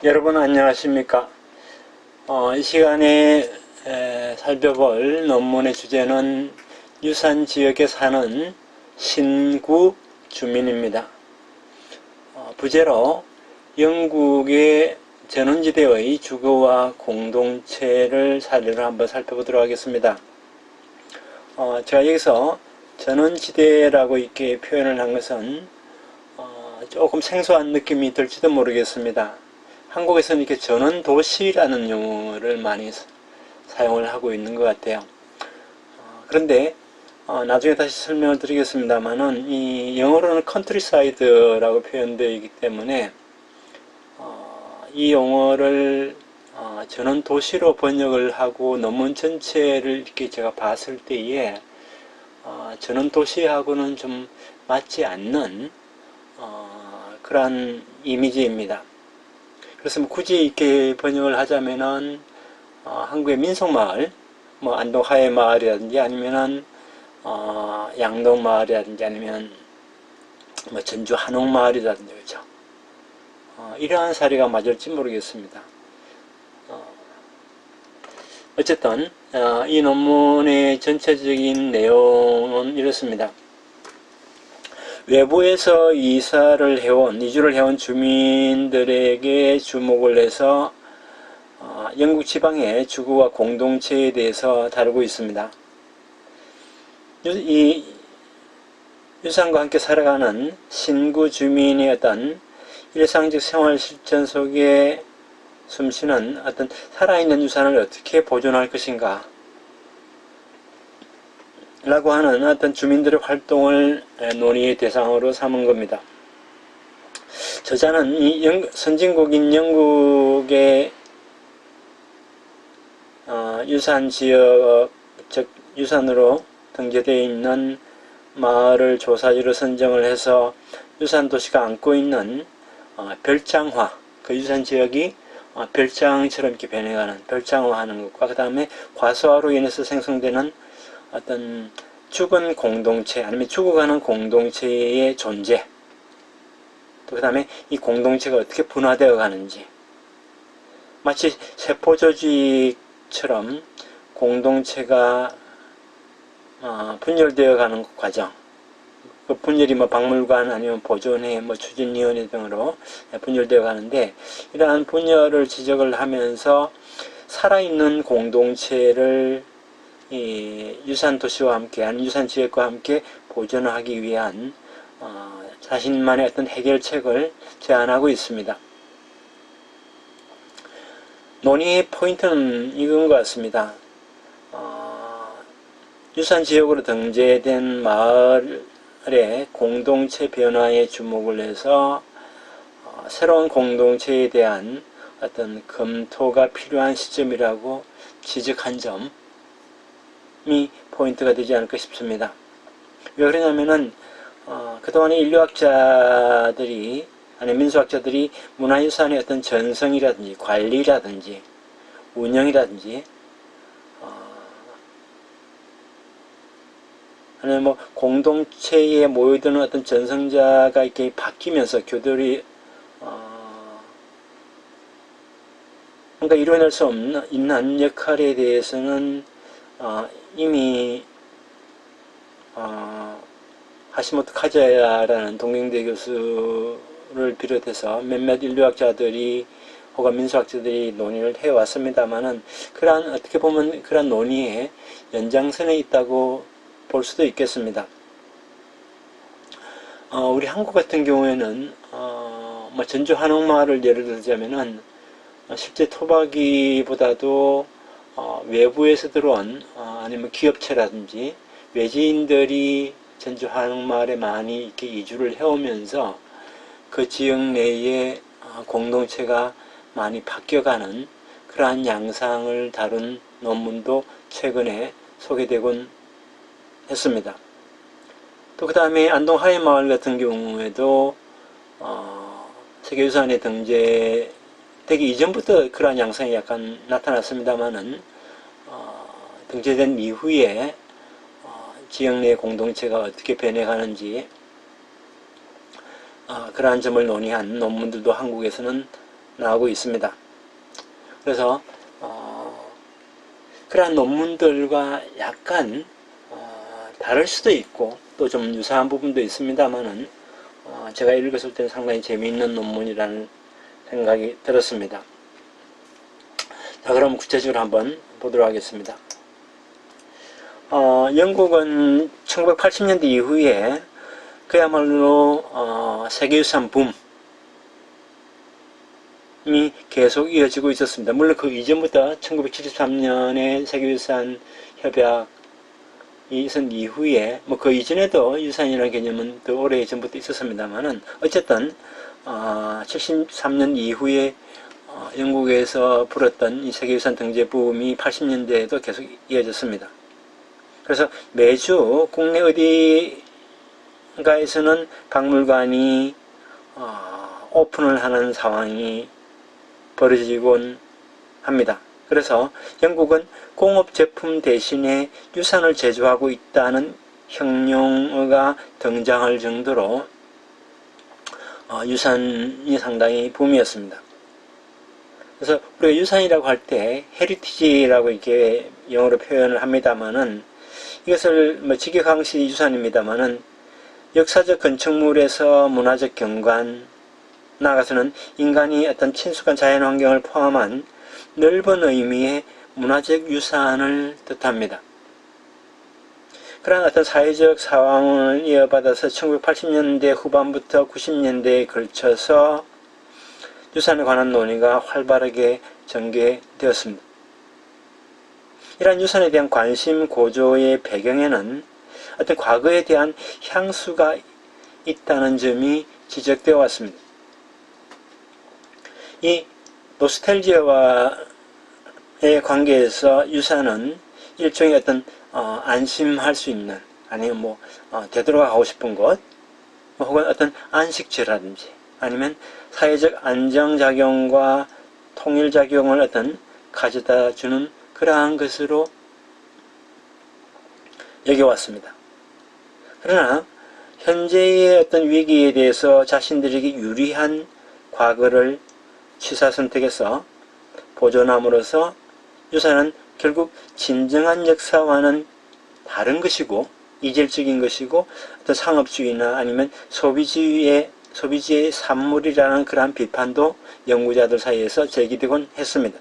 여러분 안녕하십니까? 이 시간에 살펴볼 논문의 주제는 유산지역에 사는 신구 주민입니다. 부제로 영국의 전원지대의 주거와 공동체를 사례로 한번 살펴보도록 하겠습니다. 제가 여기서 전원지대라고 이렇게 표현을 한 것은 조금 생소한 느낌이 들지도 모르겠습니다. 한국에서는 이렇게 전원도시라는 용어를 많이 사용을 하고 있는 것 같아요. 그런데 나중에 다시 설명을 드리겠습니다만은 이 영어로는 컨트리사이드라고 표현되어 있기 때문에 이 용어를 전원도시로 번역을 하고 논문 전체를 이렇게 제가 봤을 때에 전원도시하고는 좀 맞지 않는 그러한 이미지입니다. 그래서 굳이 이렇게 번역을 하자면은 한국의 민속마을, 뭐 안동 하회마을이라든지 아니면은 양동마을이라든지 아니면 뭐 전주 한옥마을이라든지 그렇죠. 이러한 사례가 맞을지 모르겠습니다. 어쨌든 이 논문의 전체적인 내용은 이렇습니다. 외부에서 이주를 해온 주민들에게 주목을 해서 영국 지방의 주거와 공동체에 대해서 다루고 있습니다. 이 유산과 함께 살아가는 신구 주민의 어떤 일상적 생활 실천 속에 숨쉬는 어떤 살아있는 유산을 어떻게 보존할 것인가 라고 하는 어떤 주민들의 활동을 논의의 대상으로 삼은 겁니다. 저자는 이 선진국인 영국의 유산지역, 즉 유산으로 등재되어 있는 마을을 조사지로 선정을 해서 유산도시가 안고 있는 별장화, 그 유산지역이 별장처럼 이렇게 변해가는, 별장화하는 것과 그 다음에 과소화로 인해서 생성되는 어떤 죽은 공동체 아니면 죽어가는 공동체의 존재, 또 그 다음에 이 공동체가 어떻게 분화되어 가는지, 마치 세포조직처럼 공동체가 분열되어 가는 과정, 그 분열이 뭐 박물관 아니면 보존회, 뭐 추진위원회 등으로 분열되어 가는데, 이러한 분열을 지적을 하면서 살아있는 공동체를 이 유산도시와 함께, 아니면 유산지역과 함께 보존하기 위한 자신만의 어떤 해결책을 제안하고 있습니다. 논의의 포인트는 이건 것 같습니다. 유산지역으로 등재된 마을의 공동체 변화에 주목을 해서 새로운 공동체에 대한 어떤 검토가 필요한 시점이라고 지적한 점이 포인트가 되지 않을까 싶습니다. 왜 그러냐면은 그동안의 인류학자들이 아니 민수학자들이 문화유산의 어떤 전성이라든지 관리라든지 운영이라든지 아니면 뭐 공동체에 모여드는 어떤 전성자가 이렇게 바뀌면서 교들이 뭔가 이뤄낼 수 있는 역할에 대해서는 이미 하시모토 카자야라는 동경대 교수를 비롯해서 몇몇 인류학자들이 혹은 민수학자들이 논의를 해왔습니다만은 그러한 어떻게 보면 그러한 논의의 연장선에 있다고 볼 수도 있겠습니다. 우리 한국 같은 경우에는 뭐 전주 한옥마을을 예를 들자면은 실제 토박이보다도 외부에서 들어온 아니면 기업체라든지 외지인들이 전주 한옥마을에 많이 이렇게 이주를 해오면서 그 지역 내에 공동체가 많이 바뀌어가는 그러한 양상을 다룬 논문도 최근에 소개되곤 했습니다. 또 그 다음에 안동 하회마을 같은 경우에도 세계유산에 등재되기 이전부터 그러한 양상이 약간 나타났습니다만은 등재된 이후에 지역 내 공동체가 어떻게 변해가는지 그러한 점을 논의한 논문들도 한국에서는 나오고 있습니다. 그래서 그러한 논문들과 약간 다를 수도 있고 또 좀 유사한 부분도 있습니다만은 제가 읽었을 때는 상당히 재미있는 논문이라는 생각이 들었습니다. 자, 그럼 구체적으로 한번 보도록 하겠습니다. 영국은 1980년대 이후에 그야말로 세계유산 붐이 계속 이어지고 있었습니다. 물론 그 이전부터 1973년에 세계유산 협약이 있은 이후에 그 이전에도 유산이라는 개념은 더 오래 전부터 있었습니다만은 어쨌든 73년 이후에 영국에서 불었던 이 세계유산 등재 붐이 80년대에도 계속 이어졌습니다. 그래서 매주 국내 어디가에서는 박물관이 오픈을 하는 상황이 벌어지곤 합니다. 그래서 영국은 공업제품 대신에 유산을 제조하고 있다는 형용어가 등장할 정도로 유산이 상당히 붐이었습니다. 그래서 우리가 유산이라고 할 때 헤리티지라고 이렇게 영어로 표현을 합니다만은 이것을 직역항시 유산입니다만은 역사적 건축물에서 문화적 경관, 나아가서는 인간이 어떤 친숙한 자연환경을 포함한 넓은 의미의 문화적 유산을 뜻합니다. 그러한 어떤 사회적 상황을 이어받아서 1980년대 후반부터 90년대에 걸쳐서 유산에 관한 논의가 활발하게 전개되었습니다. 이러한 유산에 대한 관심 고조의 배경에는 어떤 과거에 대한 향수가 있다는 점이 지적되어 왔습니다. 이 노스텔지아와의 관계에서 유산은 일종의 어떤 안심할 수 있는, 아니면 되돌아가고 싶은 곳, 혹은 어떤 안식처라든지, 아니면 사회적 안정작용과 통일작용을 어떤 가져다 주는 그러한 것으로 여겨왔습니다. 그러나 현재의 어떤 위기에 대해서 자신들에게 유리한 과거를 취사선택해서 보존함으로써 유산은 결국 진정한 역사와는 다른 것이고 이질적인 것이고 어떤 상업주의나 아니면 소비주의의 산물이라는 그러한 비판도 연구자들 사이에서 제기되곤 했습니다.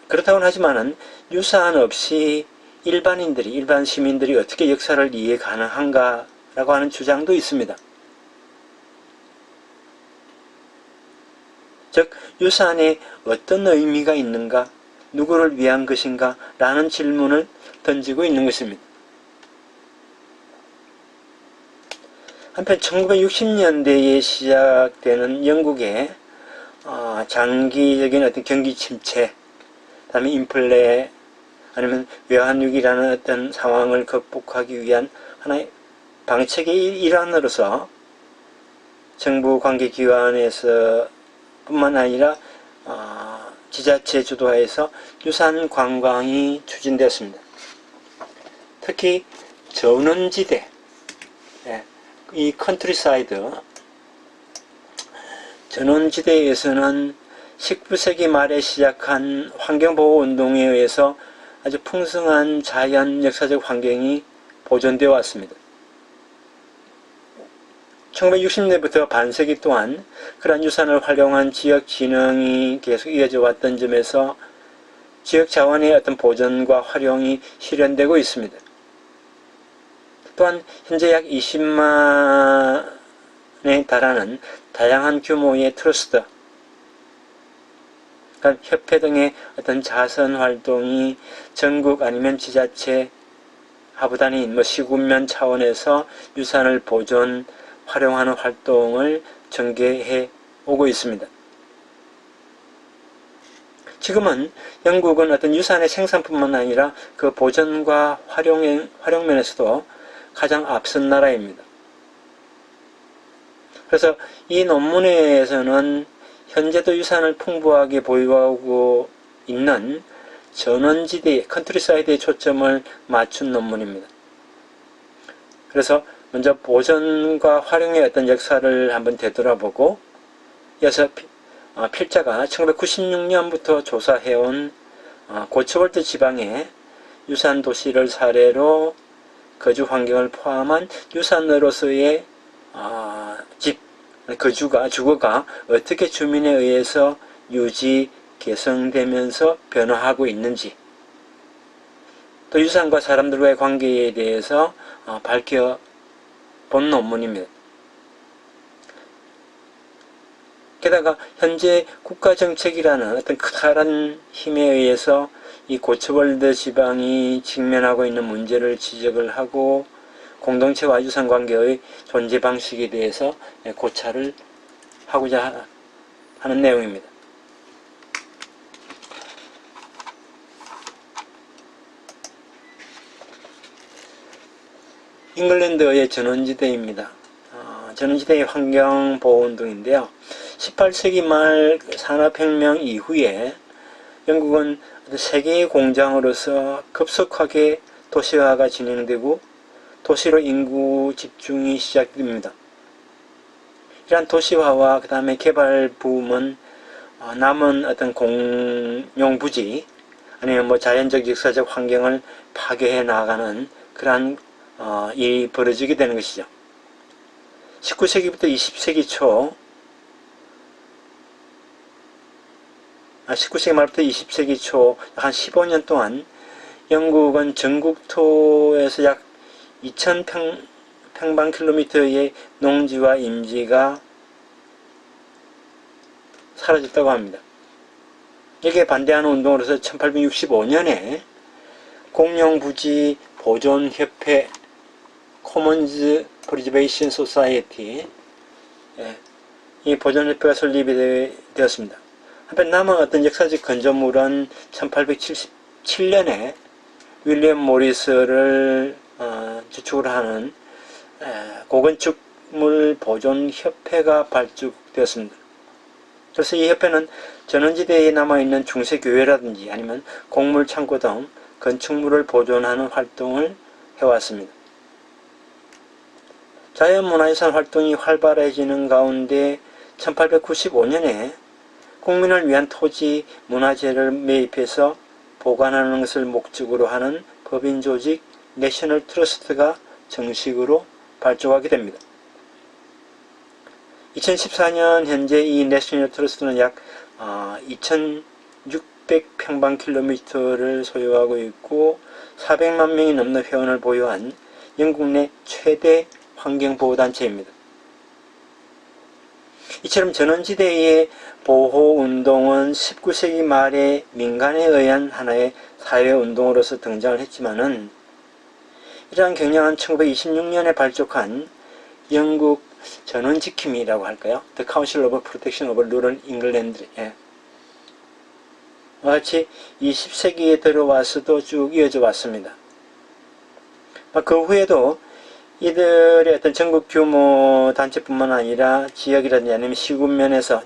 그렇다고는 하지만은 유산 없이 일반 시민들이 어떻게 역사를 이해 가능한가라고 하는 주장도 있습니다. 즉, 유산에 어떤 의미가 있는가, 누구를 위한 것인가 라는 질문을 던지고 있는 것입니다. 한편 1960년대에 시작되는 영국의 장기적인 어떤 경기 침체, 그다음에 인플레, 아니면 외환위기라는 어떤 상황을 극복하기 위한 하나의 방책의 일환으로서 정부 관계기관에서 뿐만 아니라 지자체 주도하에서 유산 관광이 추진되었습니다. 특히 전원지대, 이 컨트리사이드, 전원지대에서는 19세기 말에 시작한 환경보호운동에 의해서 아주 풍성한 자연 역사적 환경이 보존되어 왔습니다. 1960년대부터 반세기 동안 그러한 유산을 활용한 지역 진흥이 계속 이어져 왔던 점에서 지역 자원의 어떤 보존과 활용이 실현되고 있습니다. 또한 현재 약 20만에 달하는 다양한 규모의 트러스트, 협회 등의 어떤 자선 활동이 전국 아니면 지자체, 하부단위, 시군면 차원에서 유산을 보존, 활용하는 활동을 전개해 오고 있습니다. 지금은 영국은 어떤 유산의 생산뿐만 아니라 그 보존과 활용 면에서도 가장 앞선 나라입니다. 그래서 이 논문에서는 현재도 유산을 풍부하게 보유하고 있는 전원지대, 컨트리사이드에 초점을 맞춘 논문입니다. 그래서 먼저 보존과 활용의 어떤 역사를 한번 되돌아보고, 이어서 필자가 1996년부터 조사해온 고츠월드 지방의 유산 도시를 사례로 거주 환경을 포함한 유산으로서의 주거가 어떻게 주민에 의해서 유지, 개성되면서 변화하고 있는지, 또 유산과 사람들과의 관계에 대해서 밝혀본 논문입니다. 게다가 현재 국가정책이라는 어떤 커다란 힘에 의해서 이 고츠월드 지방이 직면하고 있는 문제를 지적을 하고 공동체와 유산 관계의 존재 방식에 대해서 고찰을 하고자 하는 내용입니다. 잉글랜드의 전원지대입니다. 전원지대의 환경보호운동인데요. 18세기 말 산업혁명 이후에 영국은 세계의 공장으로서 급속하게 도시화가 진행되고 도시로 인구 집중이 시작됩니다. 이러한 도시화와 그 다음에 개발 부음은 남은 어떤 공용부지 아니면 자연적 역사적 환경을 파괴해 나가는 그러한 일이 벌어지게 되는 것이죠. 19세기부터 20세기 초 19세기 말부터 20세기 초 약 한 15년 동안 영국은 전국토에서 약 2000평방킬로미터의 농지와 임지가 사라졌다고 합니다. 여기에 반대하는 운동으로서 1865년에 공용부지 보존협회 코먼즈 프리저베이션 소사이어티 이 보존협회가 설립이 되었습니다. 한편 남은 어떤 역사적 건조물은 1877년에 윌리엄 모리스를 주축으로 하는 고건축물 보존협회가 발족되었습니다. 그래서 이 협회는 전원지대에 남아있는 중세교회라든지 아니면 곡물창고 등 건축물을 보존하는 활동을 해왔습니다. 자연문화유산 활동이 활발해지는 가운데 1895년에 국민을 위한 토지 문화재를 매입해서 보관하는 것을 목적으로 하는 법인조직 내셔널 트러스트가 정식으로 발족하게 됩니다. 2014년 현재 이 내셔널 트러스트는 약 2600평방킬로미터를 소유하고 있고 400만 명이 넘는 회원을 보유한 영국 내 최대 환경보호단체입니다. 이처럼 전원지대의 보호운동은 19세기 말에 민간에 의한 하나의 사회운동으로서 등장을 했지만은 이러한 경향은 1926년에 발족한 영국 전원지킴이라고 할까요? The Council of Protection of Rural England 같이 20세기에 들어와서도 쭉 이어져 왔습니다. 그 후에도 이들의 어떤 전국 규모 단체뿐만 아니라 지역이라든지 아니면 시군면에서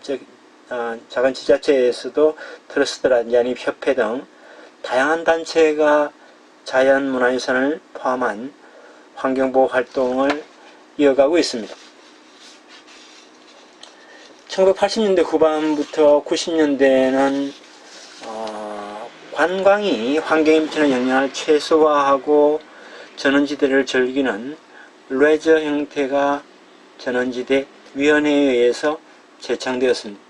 작은 지자체에서도 트러스트라든지 아니면 협회 등 다양한 단체가 자연문화유산을 포함한 환경보호 활동을 이어가고 있습니다. 1980년대 후반부터 90년대는 관광이 환경에 미치는 영향을 최소화하고 전원지대를 즐기는 레저 형태가 전원지대 위원회에 의해서 제창되었습니다.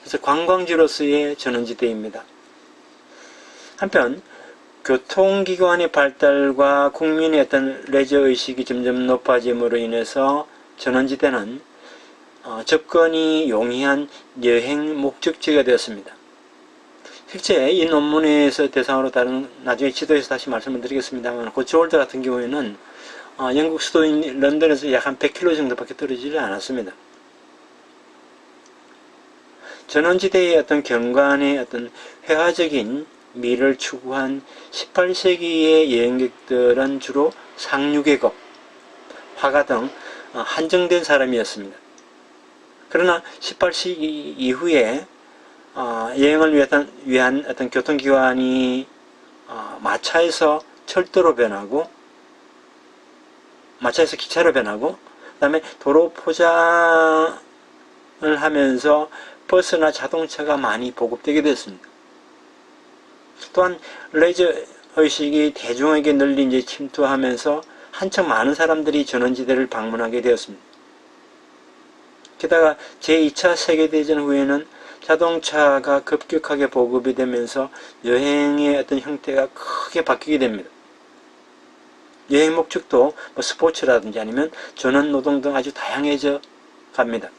그래서 관광지로서의 전원지대입니다. 한편 교통기관의 발달과 국민의 어떤 레저의식이 점점 높아짐으로 인해서 전원지대는 접근이 용이한 여행 목적지가 되었습니다. 실제 이 논문에서 대상으로 다룬 나중에 지도에서 다시 말씀을 드리겠습니다만 고츠월드 같은 경우에는 영국 수도인 런던에서 약 한 100km 정도밖에 떨어지지 않았습니다. 전원지대의 어떤 경관의 어떤 회화적인 미를 추구한 18세기의 여행객들은 주로 상류계급, 화가 등 한정된 사람이었습니다. 그러나 18세기 이후에 여행을 위한 어떤 교통기관이 마차에서 철도로 변하고, 마차에서 기차로 변하고, 그 다음에 도로 포장을 하면서 버스나 자동차가 많이 보급되게 됐습니다. 또한 레저 의식이 대중에게 널리 이제 침투하면서 한층 많은 사람들이 전원지대를 방문하게 되었습니다. 게다가 제2차 세계대전 후에는 자동차가 급격하게 보급이 되면서 여행의 어떤 형태가 크게 바뀌게 됩니다. 여행 목적도 뭐 스포츠라든지 아니면 전원 노동 등 아주 다양해져 갑니다.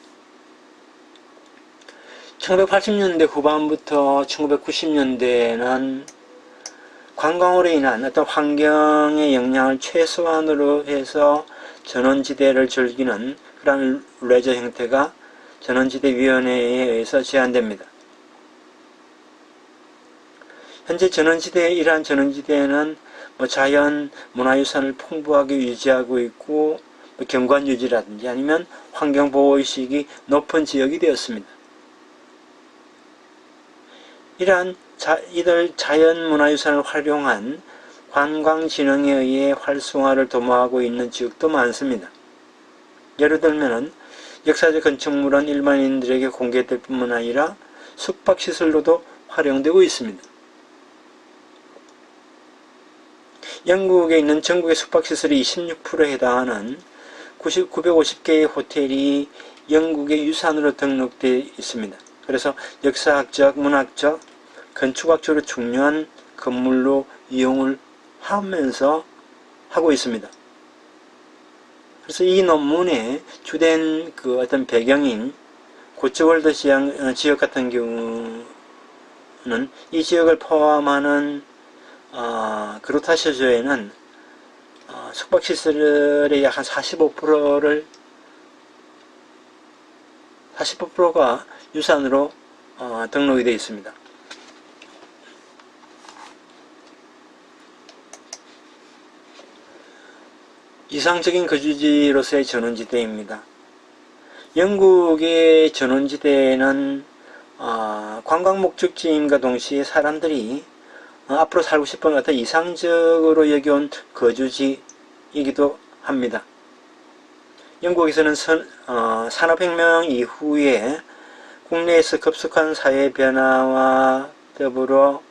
1980년대 후반부터 1990년대는 관광으로 인한 어떤 환경의 영향을 최소한으로 해서 전원지대를 즐기는 그런 레저 형태가 전원지대위원회에 의해서 제한됩니다. 현재 이러한 전원지대는 자연 문화유산을 풍부하게 유지하고 있고 경관유지라든지 아니면 환경보호의식이 높은 지역이 되었습니다. 이들 자연문화유산을 활용한 관광진흥에 의해 활성화를 도모하고 있는 지역도 많습니다. 예를 들면 역사적 건축물은 일반인들에게 공개될 뿐만 아니라 숙박시설로도 활용되고 있습니다. 영국에 있는 전국의 숙박시설의 26%에 해당하는 950개의 호텔이 영국의 유산으로 등록되어 있습니다. 그래서 역사학적, 문학적, 건축학적으로 중요한 건물로 이용을 하면서 하고 있습니다. 그래서 이 논문의 주된 어떤 배경인 고츠월드 지역 같은 경우는 이 지역을 포함하는 그루타시조에는 숙박시설의 약 한 45%가 유산으로 등록이 되어 있습니다. 이상적인 거주지로서의 전원지대입니다. 영국의 전원지대는 관광 목적지임과 동시에 사람들이 앞으로 살고 싶은 어떤 이상적으로 여겨온 거주지이기도 합니다. 영국에서는 산업혁명 이후에 국내에서 급속한 사회 변화와 더불어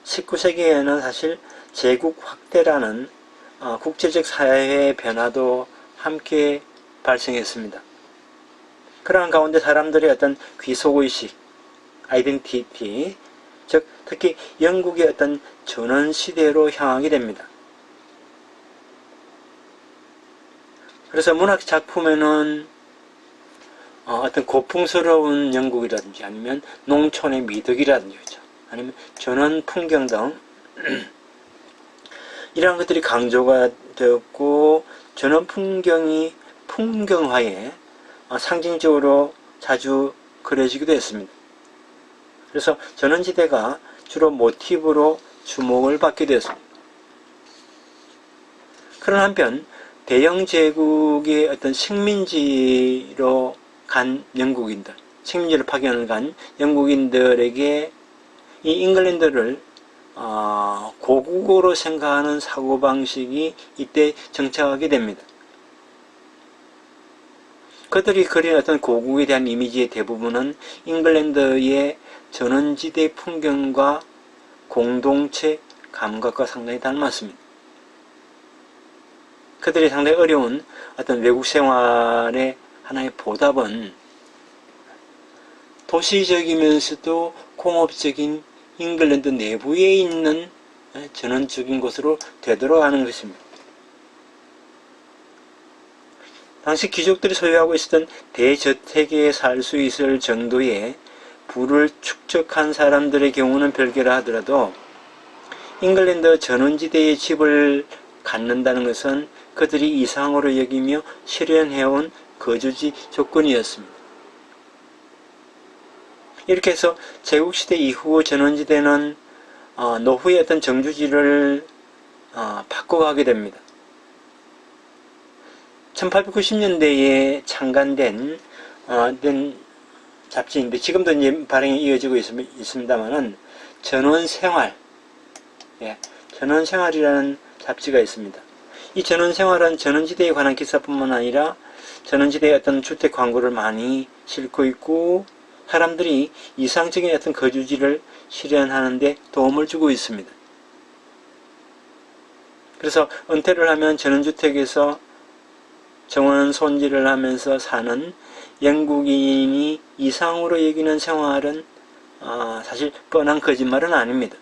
19세기에는 사실 제국 확대라는 국제적 사회 변화도 함께 발생했습니다. 그러한 가운데 사람들의 어떤 귀속의식, 아이덴티티, 즉 특히 영국의 어떤 전원시대로 향하게 됩니다. 그래서 문학 작품에는 어떤 고풍스러운 영국이라든지 아니면 농촌의 미덕이라든지 그렇죠? 아니면 전원 풍경 등 이러한 것들이 강조가 되었고 전원 풍경이 풍경화에 상징적으로 자주 그려지기도 했습니다. 그래서 전원지대가 주로 모티브로 주목을 받게 되었습니다. 그런 한편 대영 제국의 어떤 식민지로 간 영국인들, 식민지를 파견을 간 영국인들에게 이 잉글랜드를 고국어로 생각하는 사고방식이 이때 정착하게 됩니다. 그들이 그린 어떤 고국에 대한 이미지의 대부분은 잉글랜드의 전원지대 풍경과 공동체 감각과 상당히 닮았습니다. 그들이 상당히 어려운 어떤 외국 생활의 하나의 보답은 도시적이면서도 공업적인 잉글랜드 내부에 있는 전원적인 곳으로 되돌아가는 것입니다. 당시 귀족들이 소유하고 있었던 대저택에 살 수 있을 정도의 부를 축적한 사람들의 경우는 별개라 하더라도 잉글랜드 전원지대의 집을 갖는다는 것은 그들이 이상으로 여기며 실현해온 거주지 조건이었습니다. 이렇게 해서 제국시대 이후 전원지대는 노후의 어떤 정주지를 바꿔가게 됩니다. 1890년대에 창간된 잡지인데 지금도 이제 발행이 이어지고 있습니다만은 전원생활 전원생활이라는 잡지가 있습니다. 이 전원생활은 전원지대에 관한 기사뿐만 아니라 전원지대의 어떤 주택 광고를 많이 싣고 있고 사람들이 이상적인 어떤 거주지를 실현하는 데 도움을 주고 있습니다. 그래서 은퇴를 하면 전원주택에서 정원 손질을 하면서 사는 영국인이 이상으로 여기는 생활은 사실 뻔한 거짓말은 아닙니다.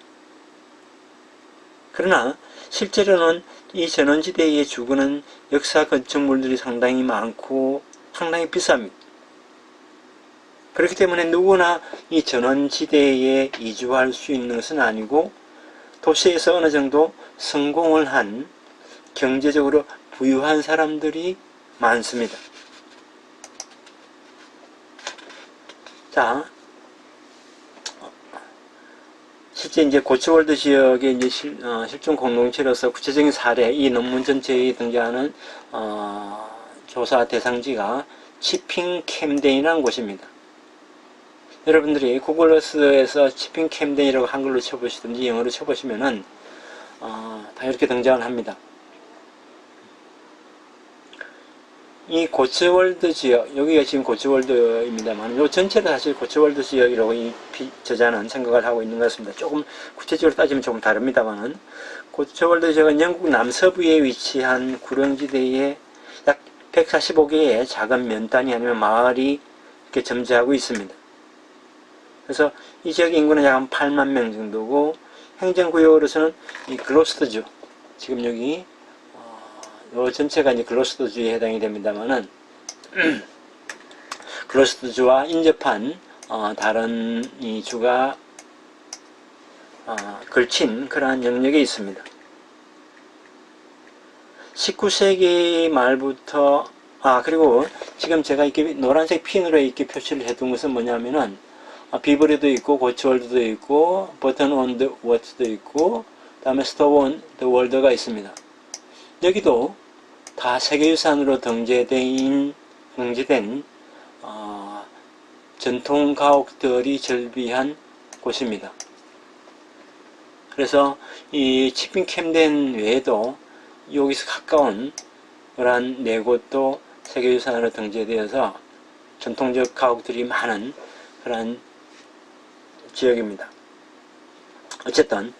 그러나 실제로는 이 전원지대에 주거는 역사 건축물들이 상당히 많고 상당히 비쌉니다. 그렇기 때문에 누구나 이 전원지대에 이주할 수 있는 것은 아니고 도시에서 어느 정도 성공을 한 경제적으로 부유한 사람들이 많습니다. 자, 실제 이제 고치월드 지역의 이제 실존 공동체로서 구체적인 사례, 이 논문 전체에 등장하는 조사 대상지가 치핑 캠덴이라는 곳입니다. 여러분들이 구글 어스에서 치핑 캠덴이라고 한글로 쳐보시든지 영어로 쳐보시면은 다 이렇게 등장을 합니다. 이 고츠월드 지역, 여기가 지금 고츠월드입니다만, 이 전체를 사실 고츠월드 지역이라고 이 저자는 생각을 하고 있는 것 같습니다. 조금 구체적으로 따지면 조금 다릅니다만은, 고츠월드 지역은 영국 남서부에 위치한 구릉지대에 약 145개의 작은 면단이 아니면 마을이 이렇게 점재하고 있습니다. 그래서 이 지역 인구는 약 한 8만 명 정도고, 행정구역으로서는 이 글로스터주, 지금 여기 요 전체가 이제 글로스터주에 해당이 됩니다만은 글로스터주와 인접한 다른 이 주가 걸친 그러한 영역에 있습니다. 19세기 말부터 그리고 지금 제가 이렇게 노란색 핀으로 이렇게 표시를 해둔 것은 뭐냐면은 비버리도 있고 고츠월드도 있고 버튼 온 더 워트도 있고 다음에 스토브 온 더 월드가 있습니다. 여기도 다 세계유산으로 등재된 전통 가옥들이 절비한 곳입니다. 그래서 이 치핑 캠덴 외에도 여기서 가까운 그러한 네 곳도 세계유산으로 등재되어서 전통적 가옥들이 많은 그러한 지역입니다. 어쨌든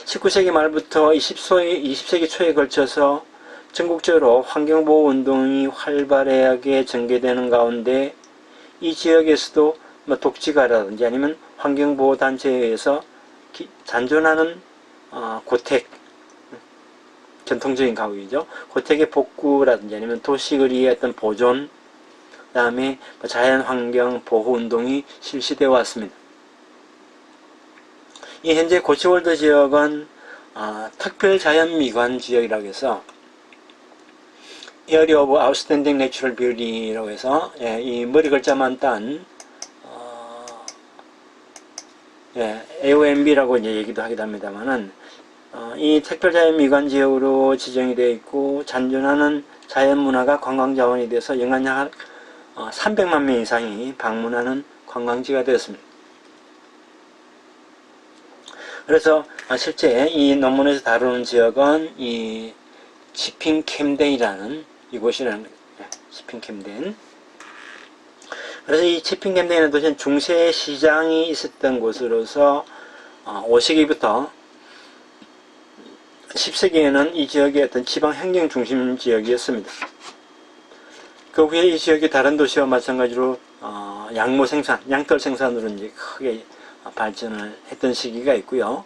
19세기 말부터 20세기 초에 걸쳐서 전국적으로 환경보호운동이 활발하게 전개되는 가운데 이 지역에서도 독지가라든지 아니면 환경보호단체에 의해서 잔존하는 고택, 전통적인 가옥이죠. 고택의 복구라든지 아니면 도시거리의 어떤 보존, 그 다음에 자연환경 보호운동이 실시되어 왔습니다. 이 현재 고치월드 지역은 특별자연미관 지역이라고 해서 Area of Outstanding Natural Beauty라고 해서 이 머리 글자만 딴 AOMB라고 이제 얘기도 하기도 합니다만은 이 특별자연미관 지역으로 지정이 되어 있고 잔존하는 자연문화가 관광자원이 돼서 연간 약 300만 명 이상이 방문하는 관광지가 되었습니다. 그래서 실제 이 논문에서 다루는 지역은 이 치핑 캠덴이라는 이곳이라는 거예요. 치핑 캠덴. 그래서 이 치핑 캠덴은 도시는 중세 시장이 있었던 곳으로서 5세기부터 10세기에는 이 지역의 어떤 지방 행정 중심 지역이었습니다. 그 후에 이 지역이 다른 도시와 마찬가지로 양모 생산, 양털 생산으로 이제 크게 발전을 했던 시기가 있고요.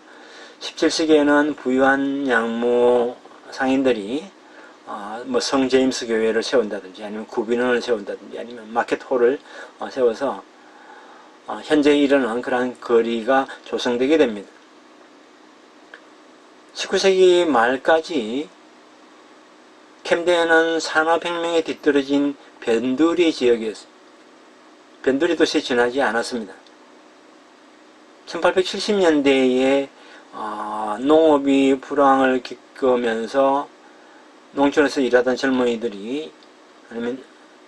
17세기에는 부유한 양모 상인들이 성 제임스 교회를 세운다든지 아니면 구빈원을 세운다든지 아니면 마켓홀을 세워서 현재 이르는 그러한 거리가 조성되게 됩니다. 19세기 말까지 캠덴은 산업혁명에 뒤떨어진 변두리 지역이었습니다. 변두리 도시에 지나지 않았습니다. 1870년대에 농업이 불황을 겪으면서 농촌에서 일하던 젊은이들이 아니면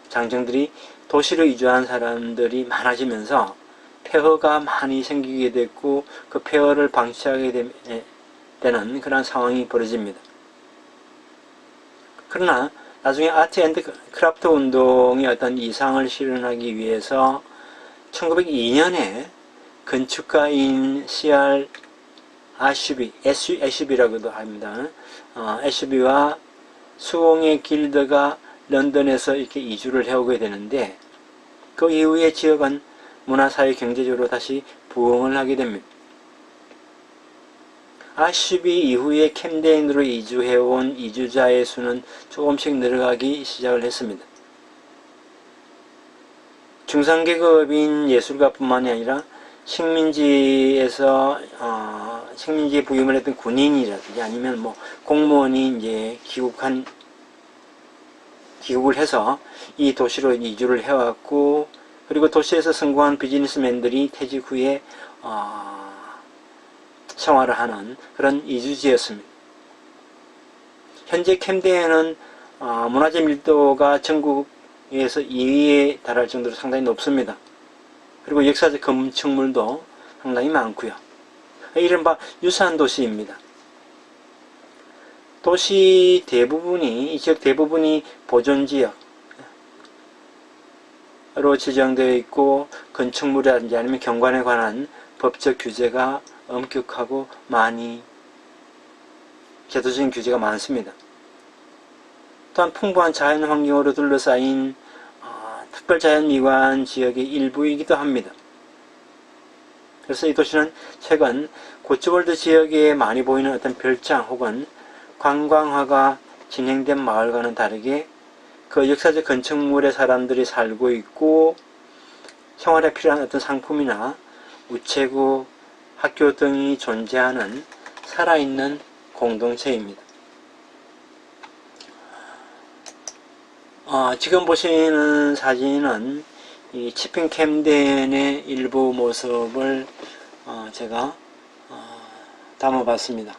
장정들이 도시로 이주한 사람들이 많아지면서 폐허가 많이 생기게 됐고 그 폐허를 방치하게 되는 그런 상황이 벌어집니다. 그러나 나중에 아트 앤드 크라프트 운동의 어떤 이상을 실현하기 위해서 1902년에 건축가인 C.R. 애쉬비라고도 합니다. 애쉬비와 수공예 길드가 런던에서 이렇게 이주를 해오게 되는데, 그 이후에 지역은 문화사회 경제적으로 다시 부흥을 하게 됩니다. 애쉬비 이후에 캠덴으로 이주해온 이주자의 수는 조금씩 늘어가기 시작을 했습니다. 중산계급인 예술가뿐만이 아니라 식민지에 부임을 했던 군인이라든지 아니면 뭐 공무원이 이제 귀국을 해서 이 도시로 이주를 해왔고, 그리고 도시에서 성공한 비즈니스맨들이 퇴직 후에 생활을 하는 그런 이주지였습니다. 현재 캠덴은 문화재 밀도가 전국에서 2위에 달할 정도로 상당히 높습니다. 그리고 역사적 건축물도 상당히 많고요. 이른바 유사한 도시입니다. 도시 대부분이, 이 지역 대부분이 보존지역으로 지정되어 있고, 건축물이라든지 아니면 경관에 관한 법적 규제가 엄격하고 많이, 제도적인 규제가 많습니다. 또한 풍부한 자연 환경으로 둘러싸인 특별자연미관 지역의 일부이기도 합니다. 그래서 이 도시는 최근 고츠월드 지역에 많이 보이는 어떤 별장 혹은 관광화가 진행된 마을과는 다르게 그 역사적 건축물에 사람들이 살고 있고, 생활에 필요한 어떤 상품이나 우체국, 학교 등이 존재하는 살아있는 공동체입니다. 지금 보시는 사진은 이 치핑 캠덴의 일부 모습을 제가 담아봤습니다.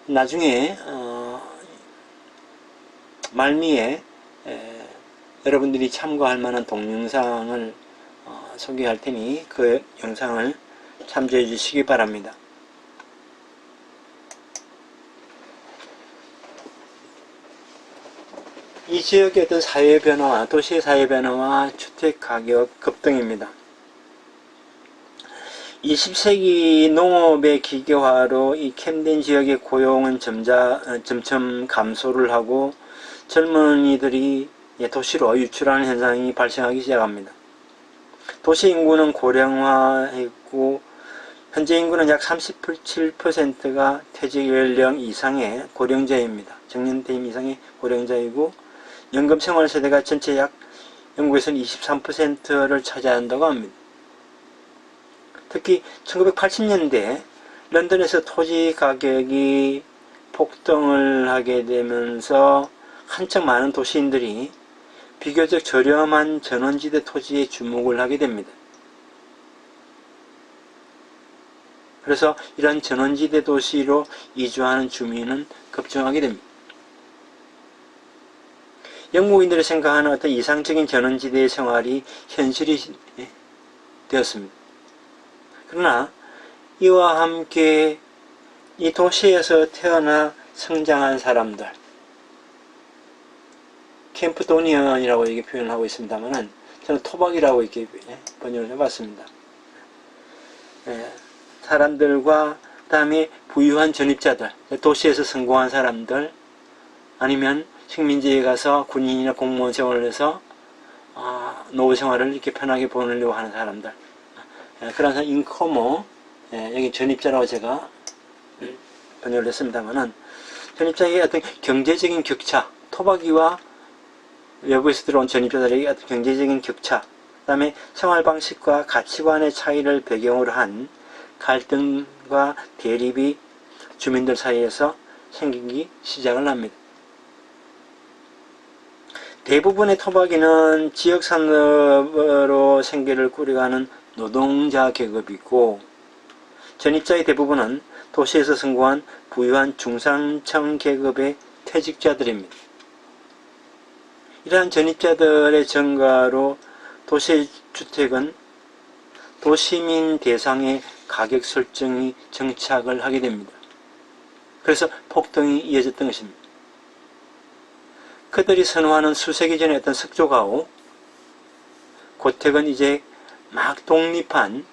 나중에 말미에 여러분들이 참고할 만한 동영상을 소개할 테니 그 영상을 참조해 주시기 바랍니다. 이 지역의 어떤 사회 변화와, 도시의 사회 변화와 주택 가격 급등입니다. 20세기 농업의 기계화로 이 캠덴 지역의 고용은 점점 감소를 하고 젊은이들이 도시로 유출하는 현상이 발생하기 시작합니다. 도시 인구는 고령화했고, 현재 인구는 약 37%가 퇴직 연령 이상의 고령자입니다. 정년퇴임 이상의 고령자이고, 연금 생활 세대가 전체 약 영국에서는 23%를 차지한다고 합니다. 특히 1980년대 런던에서 토지 가격이 폭등을 하게 되면서 한층 많은 도시인들이 비교적 저렴한 전원지대 토지에 주목을 하게 됩니다. 그래서 이런 전원지대 도시로 이주하는 주민은 급증하게 됩니다. 영국인들이 생각하는 어떤 이상적인 전원지대의 생활이 현실이 되었습니다. 그러나 이와 함께 이 도시에서 태어나 성장한 사람들, 캠프도니언이라고 이렇게 표현을 하고 있습니다만은 저는 토박이라고 이렇게 번역을 해봤습니다. 사람들과 그다음에 부유한 전입자들, 도시에서 성공한 사람들, 아니면 식민지에 가서 군인이나 공무원 생활을 해서 노후 생활을 이렇게 편하게 보내려고 하는 사람들, 그런 사람 인커머, 여기 전입자라고 제가 번역을 했습니다만은, 전입자의 어떤 경제적인 격차, 토박이와 외부에서 들어온 전입자들에게 어떤 경제적인 격차, 그 다음에 생활 방식과 가치관의 차이를 배경으로 한 갈등과 대립이 주민들 사이에서 생기기 시작을 합니다. 대부분의 토박이는 지역산업으로 생계를 꾸려가는 노동자 계급이고, 전입자의 대부분은 도시에서 성공한 부유한 중산층 계급의 퇴직자들입니다. 이러한 전입자들의 증가로 도시의 주택은 도시민 대상의 가격 설정이 정착을 하게 됩니다. 그래서 폭등이 이어졌던 것입니다. 그들이 선호하는 수세기 전의 어떤 석조가오, 고택은 이제 막 독립한,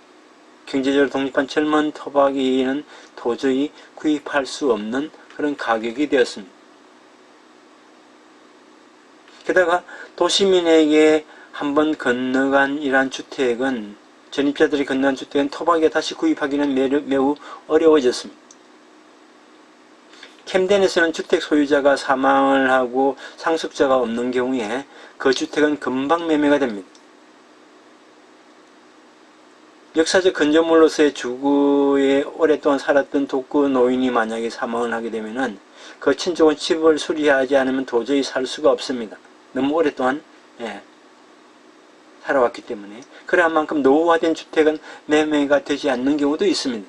경제적으로 독립한 젊은 토박이는 도저히 구입할 수 없는 그런 가격이 되었습니다. 게다가 도시민에게 한번 건너간 이러한 주택은, 전입자들이 건너간 주택은 토박이가 다시 구입하기는 매우 어려워졌습니다. 캠덴에서는 주택 소유자가 사망을 하고 상속자가 없는 경우에 그 주택은 금방 매매가 됩니다. 역사적 건조물로서의 주거에 오랫동안 살았던 독거 노인이 만약에 사망을 하게 되면은 그 친족은 집을 수리하지 않으면 도저히 살 수가 없습니다. 너무 오랫동안 살아왔기 때문에. 그러한 만큼 노후화된 주택은 매매가 되지 않는 경우도 있습니다.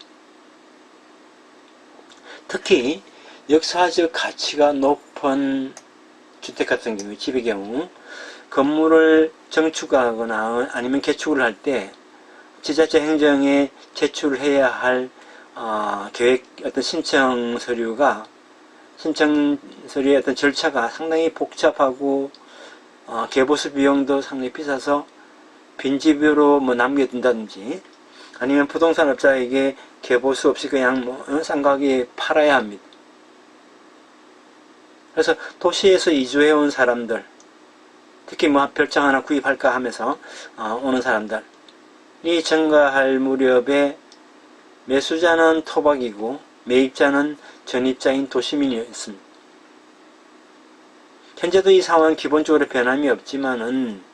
특히 역사적 가치가 높은 주택 같은 경우, 집의 경우 건물을 정축하거나 아니면 개축을 할 때 지자체 행정에 제출해야 할 계획 어떤 신청 서류의 어떤 절차가 상당히 복잡하고 개보수 비용도 상당히 비싸서 빈집으로 남겨둔다든지 아니면 부동산 업자에게 개보수 없이 그냥 싼 가격에 팔아야 합니다. 그래서 도시에서 이주해온 사람들, 특히 별장 하나 구입할까 하면서 오는 사람들이 증가할 무렵에 매수자는 토박이고 매입자는 전입자인 도시민이었습니다. 현재도 이 상황은 기본적으로 변함이 없지만은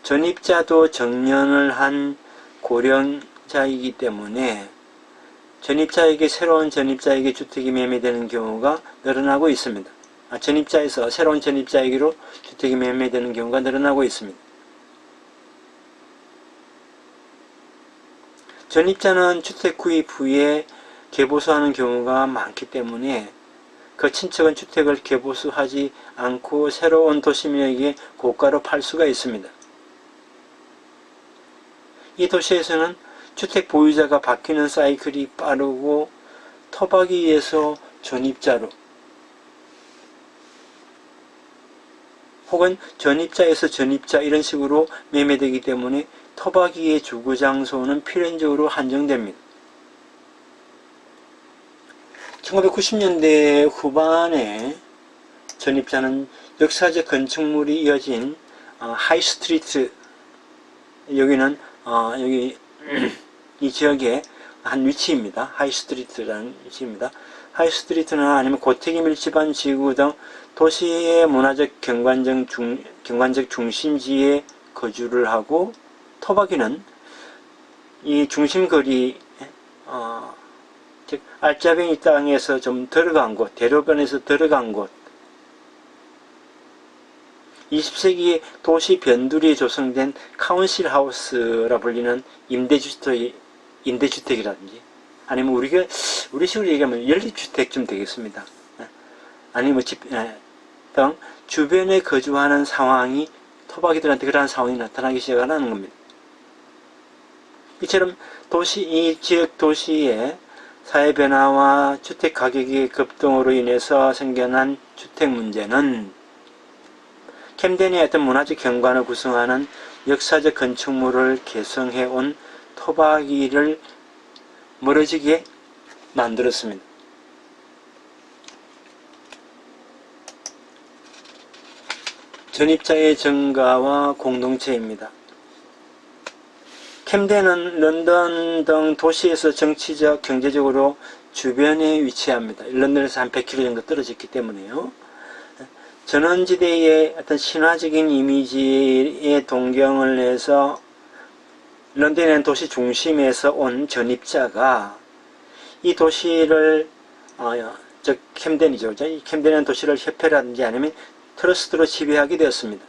전입자도 정년을 한 고령자이기 때문에 새로운 전입자에게 주택이 매매되는 경우가 늘어나고 있습니다. 전입자에서 새로운 전입자에게로 주택이 매매되는 경우가 늘어나고 있습니다. 전입자는 주택 구입 후에 개보수하는 경우가 많기 때문에 그 친척은 주택을 개보수하지 않고 새로운 도시민에게 고가로 팔 수가 있습니다. 이 도시에서는 주택 보유자가 바뀌는 사이클이 빠르고 토박이에서 전입자로 혹은 전입자에서 전입자 이런 식으로 매매되기 때문에 토박이의 주거장소는 필연적으로 한정됩니다. 1990년대 후반에 전입자는 역사적 건축물이 이어진 하이스트리트, 여기는 여기 이 지역의 한 위치입니다. 하이스트리트라는 위치입니다. 하이스트리트는 아니면 고택이 밀집한 지구 등 도시의 문화적 경관적 중심지에 거주를 하고 토박이는 이 중심거리 즉 알짜배기 땅에서 좀 들어간 곳, 대로변에서 들어간 곳 20세기에 도시 변두리에 조성된 카운실 하우스라 불리는 임대주택이라든지 아니면 우리 식으로 얘기하면 연립주택쯤 되겠습니다. 아니면 집 등 주변에 거주하는 상황이 토박이들한테 그러한 상황이 나타나기 시작하는 겁니다. 이처럼 이 지역 도시의 사회 변화와 주택 가격의 급등으로 인해서 생겨난 주택 문제는 캠덴의 어떤 문화적 경관을 구성하는 역사적 건축물을 개성해온 토박이를 멀어지게 만들었습니다. 전입자의 증가와 공동체입니다. 캠덴은 런던 등 도시에서 정치적, 경제적으로 주변에 위치합니다. 런던에서 한 100km 정도 떨어졌기 때문에요. 전원지대의 어떤 신화적인 이미지에 동경을 해서 런던이라는 도시 중심에서 온 전입자가 이 도시를 즉 캠덴이죠. 이 캠덴이라는 도시를 협회라든지 아니면 트러스트로 지배하게 되었습니다.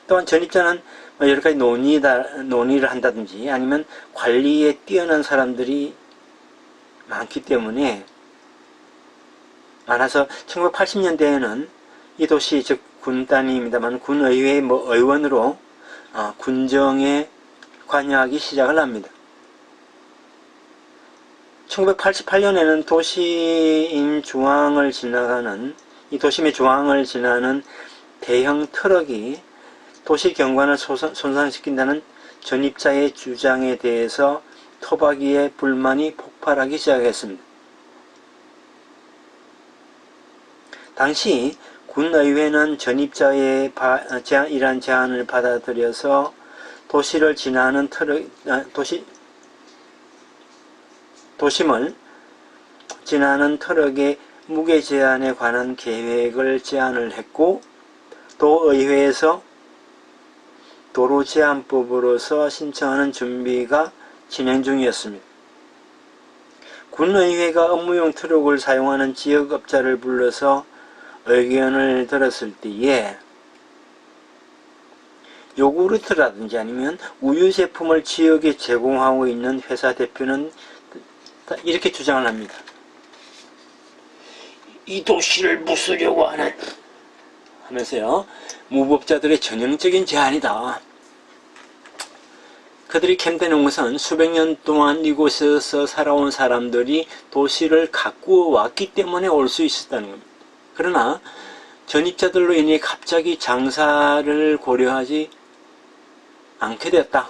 또한 전입자는 여러 가지 논의를 한다든지 아니면 관리에 뛰어난 사람들이 많기 때문에 많아서 1980년대에는 이 도시 즉 군 단위입니다만 군의회의 의원으로 군정에 관여하기 시작을 합니다. 1988년에는 도심 중앙을 지나가는 이 도심의 중앙을 지나는 대형 트럭이 도시 경관을 손상시킨다는 전입자의 주장에 대해서 토박이의 불만이 폭발하기 시작했습니다. 당시 군의회는 전입자의 이러한 제안을 받아들여서 도시를 지나는 도심을 지나는 트럭의 무게 제한에 관한 계획을 제안을 했고, 도의회에서 도로제한법으로서 신청하는 준비가 진행 중이었습니다. 군의회가 업무용 트럭을 사용하는 지역업자를 불러서 의견을 들었을 때에 요구르트라든지 아니면 우유 제품을 지역에 제공하고 있는 회사 대표는 이렇게 주장을 합니다. 이 도시를 부수려고 하면서요, 무법자들의 전형적인 제안이다. 그들이 캠대는 것은 수백 년 동안 이곳에서 살아온 사람들이 도시를 가꾸어 왔기 때문에 올 수 있었다는 겁니다. 그러나 전입자들로 인해 갑자기 장사를 고려하지 않게 되었다.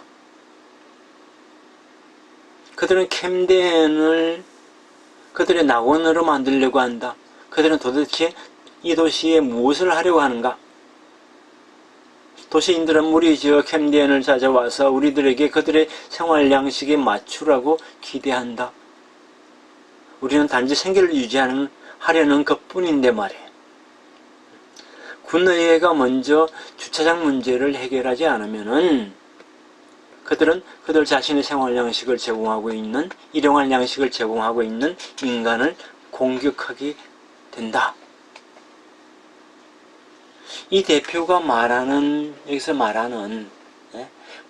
그들은 캠덴을 그들의 낙원으로 만들려고 한다. 그들은 도대체 이 도시에 무엇을 하려고 하는가? 도시인들은 무리지어 캠덴을 찾아와서 우리들에게 그들의 생활 양식에 맞추라고 기대한다. 우리는 단지 생계를 유지하려는 것뿐인데 말이에요. 군의회가 먼저 주차장 문제를 해결하지 않으면은 그들은 그들 자신의 생활 양식을 제공하고 있는, 일용할 양식을 제공하고 있는 인간을 공격하게 된다. 이 대표가 여기서 말하는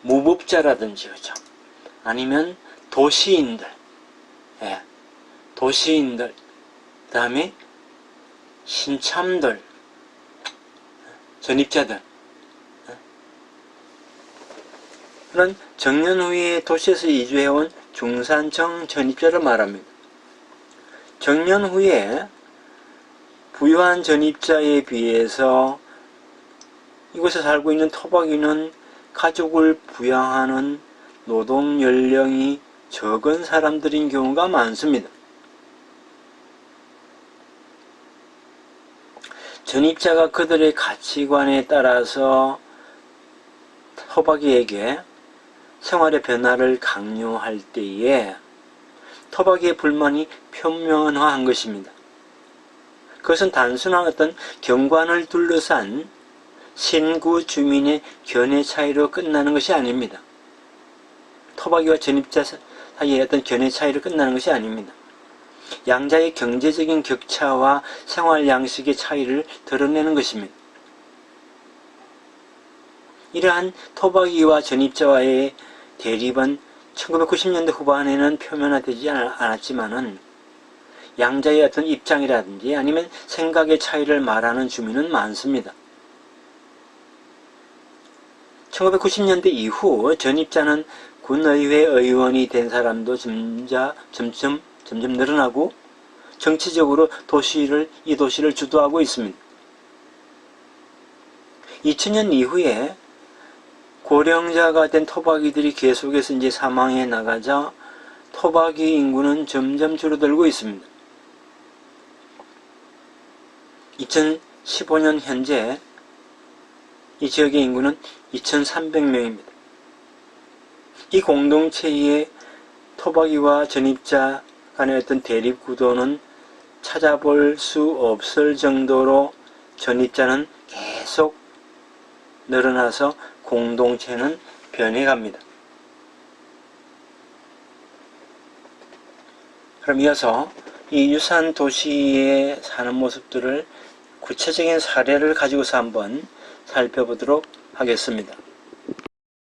무법자라든지, 그죠? 아니면 도시인들, 도시인들, 그 다음에 신참들, 전입자들, 그런 정년 후에 도시에서 이주해온 중산층 전입자를 말합니다. 정년 후에 부유한 전입자에 비해서 이곳에 살고 있는 토박이는 가족을 부양하는 노동 연령이 적은 사람들인 경우가 많습니다. 전입자가 그들의 가치관에 따라서 토박이에게 생활의 변화를 강요할 때에 토박이의 불만이 표면화한 것입니다. 그것은 단순한 어떤 경관을 둘러싼 신구 주민의 견해 차이로 끝나는 것이 아닙니다. 토박이와 전입자 사이의 어떤 견해 차이로 끝나는 것이 아닙니다. 양자의 경제적인 격차와 생활 양식의 차이를 드러내는 것입니다. 이러한 토박이와 전입자와의 대립은 1990년대 후반에는 표면화되지 않았지만은 양자의 어떤 입장이라든지 아니면 생각의 차이를 말하는 주민은 많습니다. 1990년대 이후 전입자는 군의회 의원이 된 사람도 점점 늘어나고 정치적으로 이 도시를 주도하고 있습니다. 2000년 이후에 고령자가 된 토박이들이 계속해서 이제 사망해 나가자 토박이 인구는 점점 줄어들고 있습니다. 2015년 현재 이 지역의 인구는 2,300명입니다. 이 공동체의 토박이와 전입자 간의 어떤 대립 구도는 찾아볼 수 없을 정도로 전입자는 계속 늘어나서 공동체는 변해갑니다. 그럼 이어서 이 유산 도시에 사는 모습들을 구체적인 사례를 가지고서 한번 살펴보도록 하겠습니다.